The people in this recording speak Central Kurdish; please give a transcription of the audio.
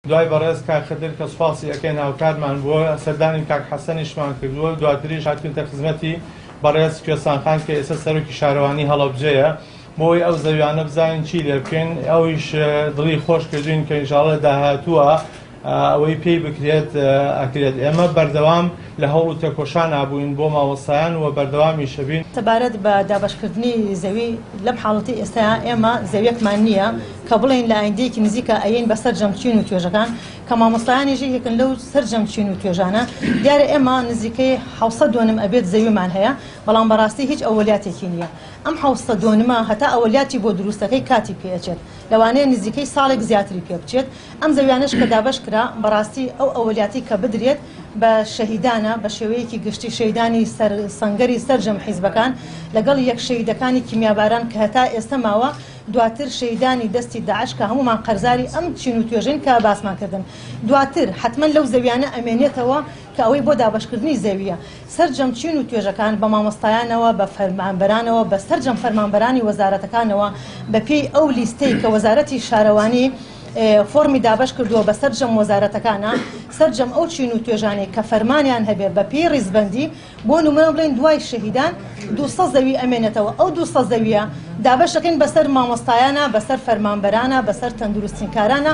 دوای بەڕێز کاک خەدر کە سوپاسی ئەکەین هاوکارمان بووە سەردانی کاک حەسەنیشمان کردووە دواتریش هاتوونتە خزمەتی بەڕێز کوێستانخان کە ئێستا سەرۆکی شارەوانی هەڵەبجەیە بۆی ئەو زەویانە بزانین چی لێ بکەین ئەویش دڵی خۆش کردوین کە ئینشاڵڵا داهاتووە ئەوەی پێی بکرێت ئەکرێت ئێمە بەردەوام لە هەوڵ و تێکۆشان ئابووین بۆ مامۆستایان و بەردەوامی شەبین تەبارەت بە دابەشکردنی زەوی لەم حاڵەتی ئێستا ئێمە زەویەکمان نییە کە بڵێن لە ئایندەیەکی نزیکە ئەین بەسەر جەمچین و توێژەکان کە مامۆستایانیژی یەکن لەو سەر جەمچین و توێژانە دیارە ئێمە نزیکەی 700 ئەبێت زەویمان هەیە بەڵام بەڕاستی هیچ ئەوەلیاتێکی نییە ئەم 700 هەتا ئەوەلیاتی بۆ دروستەکەی کاتی پێچێت لەوانەیە نزیکەی ساڵێک زیاتری پێ بچێت ئەم زەویانش کە دابەش کرا بەڕاستی ئەو ئەوەلیاتی کە بدرێت بە شەهیدانە بە شێوەیەکی گشتی شەیدانی سەنگەری سەرجەم حیزبەکان لەگەڵ یەک شەیدەکانی کیمیاباران کە هەتا ئێستا ماوە دواتر شەیدانی دەستی داعش کە هەمومان قەرزاری ئەم چین و توێژین کە باسمان کردن دواتر حتمما لەو زەویانە ئەمێنێتەوە کە ئەوەی بۆ دابەشکردنی زەویە سەرجەم چین و توێژەکان بە مامۆستایانەوە بە فەرمانبەرانەوە بە سەرجەم فەرمانبەرانی وەزارەتەکانەوە بەپێی ئەو لیستەی کە وەزارەتی شارەوانی فۆرمی دابش کردووە بە سەرجەم وەزارەتەکانە سەرجەم ئەو چین و توێژانی کە فەرمانیان هەبێ بە پێی ڕیزبەندی بۆ نمونە بڵێن دوای شەهیدان 200 زەوی ئەمێنێتەوە ئەو 200 زەویە دابشەکەین بەسەر مامۆستایانە بەسەر فەرمانبەرانە بەسەر تەندروستینکارانە